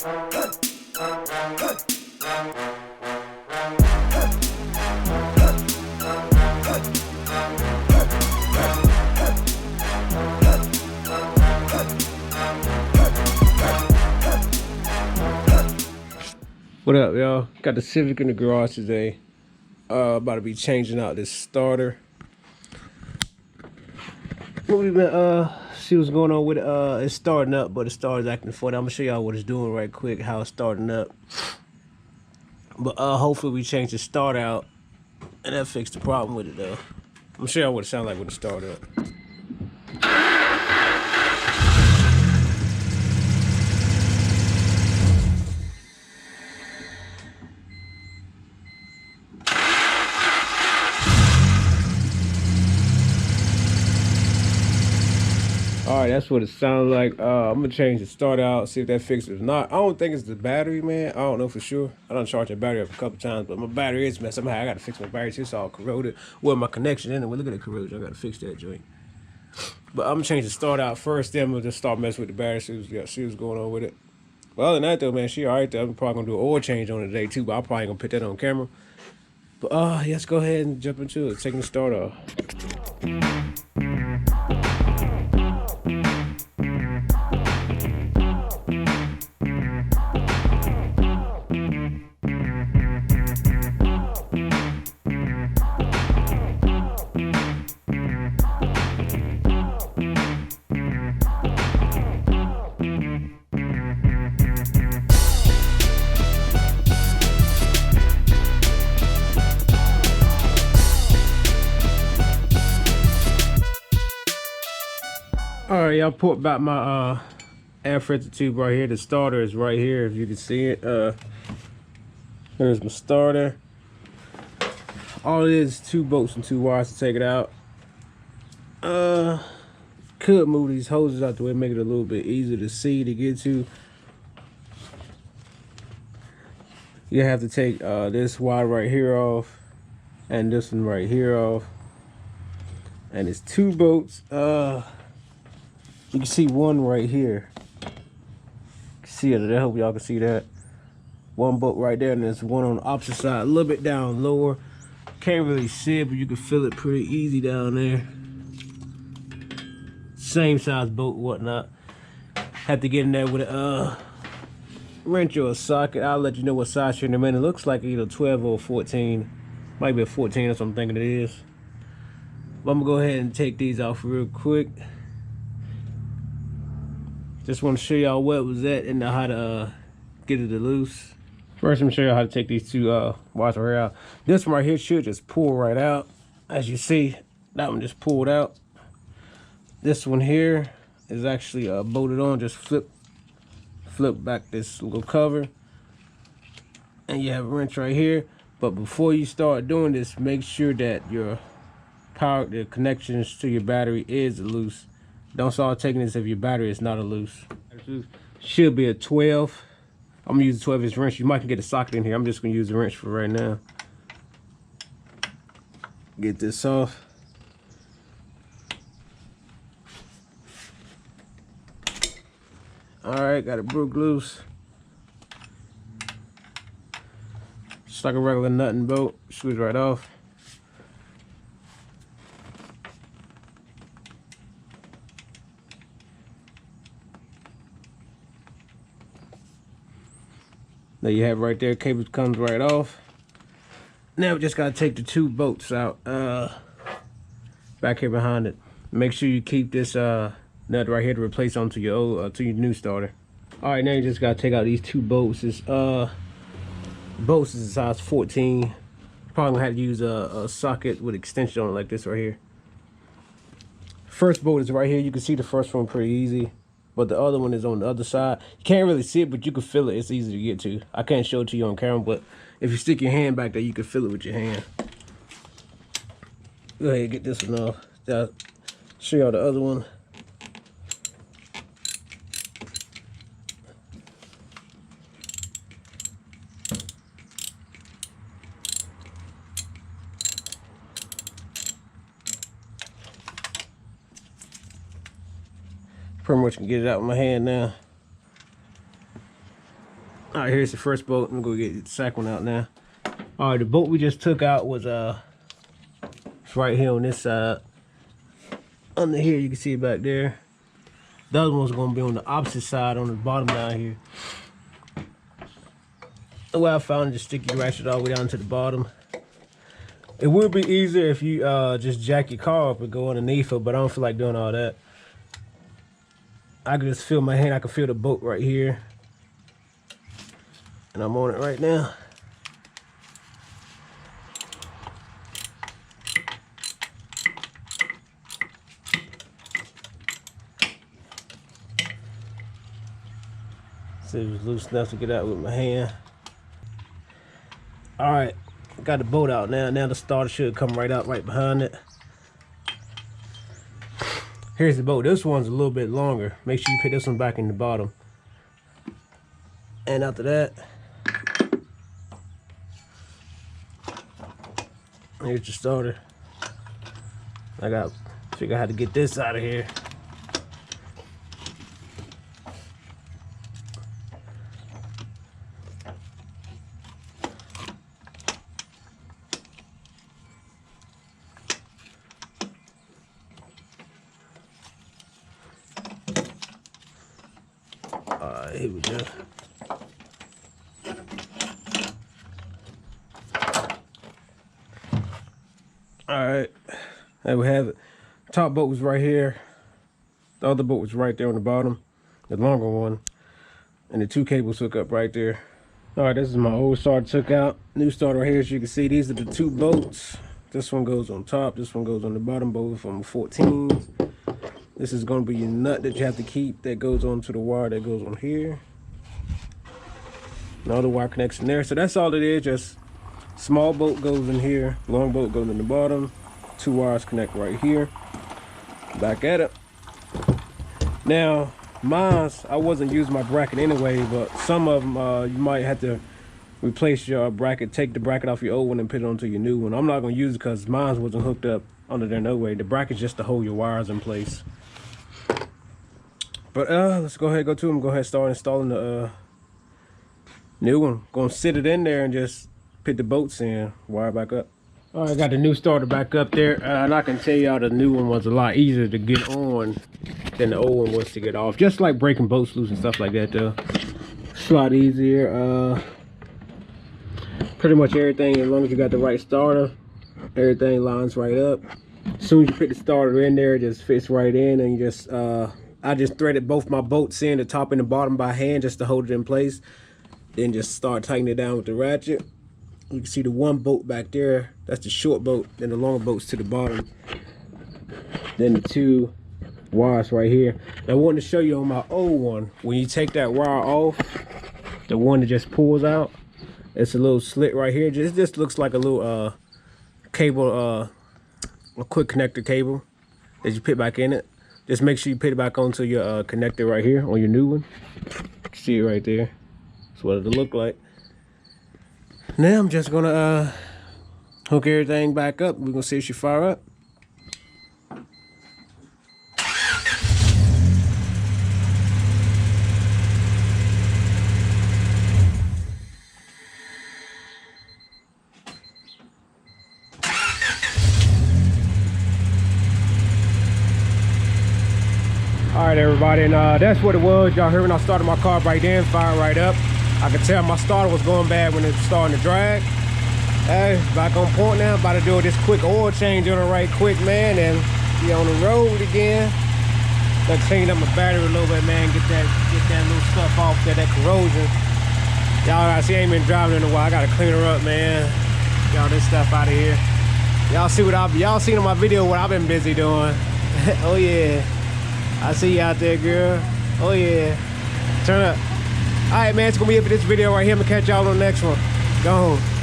What up, y'all? Got the Civic in the garage today. About to be changing out this starter. What we been see what's going on with it. It's starting up, but the starter's acting funny. I'm gonna show y'all what it's doing right quick, how it's starting up. But hopefully we change the starter out and that fixed the problem with it though. I'm gonna show y'all what it sounds like when it starts up. Alright, that's what it sounds like. I'm gonna change the starter out, see if that fixes it or not. I don't think it's the battery, man. I don't know for sure. I done charged the battery up a couple times, but my battery is messed up. I gotta fix my battery too, it's all corroded. Well, my connection anyway, look at the corrosion. I gotta fix that joint. But I'm gonna change the starter out first, then I'm gonna just start messing with the battery, see what's going on with it. Well, other than that though, man, she alright though. I'm probably gonna do an oil change on it today too, but I'm probably gonna put that on camera. But let's go ahead and jump into it, taking the starter off. Alright, y'all, pulled back my air filter tube right here. The starter is right here, if you can see it. There's my starter. All it is 2 bolts and 2 wires to take it out. Could move these hoses out the way, make it a little bit easier to see, to get to. You have to take this wire right here off and this one right here off. And it's 2 bolts. You can see one right here. See it? I hope y'all can see that. 1 bolt right there, and there's one on the opposite side, a little bit down lower. Can't really see it, but you can feel it pretty easy down there. Same size bolt, whatnot. Have to get in there with a wrench or a socket. I'll let you know what size you're in a minute. It looks like either 12 or 14. Might be a 14, that's what I'm thinking it is. But I'm gonna go ahead and take these off real quick. Just want to show y'all where it was at and how to get it loose. First, I'm gonna show you how to take these 2 wires right out. This one right here should just pull right out. As you see, that one just pulled out. This one here is actually bolted on. Just flip back this little cover, and you have a wrench right here. But before you start doing this, make sure that your the connections to your battery is loose. Don't start taking this if your battery is not loose. Should be a 12. I'm gonna use a 12-inch wrench. You might can get a socket in here. I'm just gonna use the wrench for right now. Get this off. All right, got it broke loose. Just like a regular nut and bolt. Screws right off. There you have it right there. Cable comes right off. Now we just gotta take the 2 bolts out back here behind it. Make sure you keep this nut right here to replace onto your old to your new starter. All right, now you just gotta take out these 2 bolts. This bolts is a size 14. Probably gonna have to use a socket with extension on it like this right here. First bolt is right here. You can see the first one pretty easy, but the other one is on the other side. You can't really see it, but you can feel it. It's easy to get to. I can't show it to you on camera, but if you stick your hand back there, you can feel it with your hand. Go ahead and get this one off. I'll show y'all the other one. Pretty much can get it out with my hand now. All right, here's the first bolt. I'm gonna get the second one out now. All right, the bolt we just took out was it's right here on this side. Under here, you can see it back there. The other one's gonna be on the opposite side, on the bottom down here. The way I found it, just stick your ratchet all the way down to the bottom. It would be easier if you just jack your car up and go underneath it, but I don't feel like doing all that. I can just feel my hand. I can feel the bolt right here. And I'm on it right now. See if it's loose enough to get out with my hand. All right, got the bolt out now. Now the starter should come right out right behind it. Here's the bolt. This one's a little bit longer. Make sure you put this one back in the bottom. And after that, here's your starter. I got to figure out how to get this out of here. Here we go. All right, there we have it. Top bolt was right here. The other bolt was right there on the bottom, the longer one. And the two cables hook up right there. All right, this is my old starter took out. New starter right here, as you can see, these are the two bolts. This one goes on top, this one goes on the bottom, both from 14s. This is going to be your nut that you have to keep that goes onto the wire that goes on here. Another wire connection there. So that's all it is. Just small bolt goes in here, long bolt goes in the bottom. Two wires connect right here. Back at it. Now, mine's, I wasn't using my bracket anyway, but some of them you might have to replace your bracket, take the bracket off your old one and put it onto your new one. I'm not going to use it because mine wasn't hooked up under there no way. The bracket's just to hold your wires in place. But let's go ahead and go to them. Go ahead and start installing the new one. Gonna sit it in there and just put the bolts in, wire back up. All right, I got the new starter back up there, and I can tell y'all the new one was a lot easier to get on than the old one was to get off. Just like breaking bolts loose and stuff like that though. It's a lot easier. Pretty much everything, as long as you got the right starter, everything lines right up. As soon as you put the starter in there, it just fits right in, and you just I just threaded both my bolts in, the top and the bottom by hand, just to hold it in place. Then just start tightening it down with the ratchet. You can see the one bolt back there, that's the short bolt, then the long bolt's to the bottom. Then the two wires right here. I wanted to show you on my old one, when you take that wire off, the one that just pulls out, it's a little slit right here. It just looks like a little cable, a quick connector cable that you put back in it. Just make sure you put it back onto your connector right here on your new one. See it right there. That's what it'll look like. Now I'm just gonna hook everything back up. We're gonna see if she fire up. All right, everybody, and that's what it was. Y'all heard when I started my car right then, fired right up. I could tell my starter was going bad when it was starting to drag. Hey, back on point now. About to do this quick oil change on it right quick, man, and be on the road again. Gotta clean up my battery a little bit, man. Get that little stuff off there, that corrosion. Y'all gotta see, I ain't been driving in a while. I gotta clean her up, man. Get all this stuff out of here. Y'all see what y'all seen in my video what I've been busy doing. Oh yeah. I see you out there, girl. Oh yeah. Turn up. All right, man, it's gonna be it for this video right here. I'm gonna catch y'all on the next one. Go home.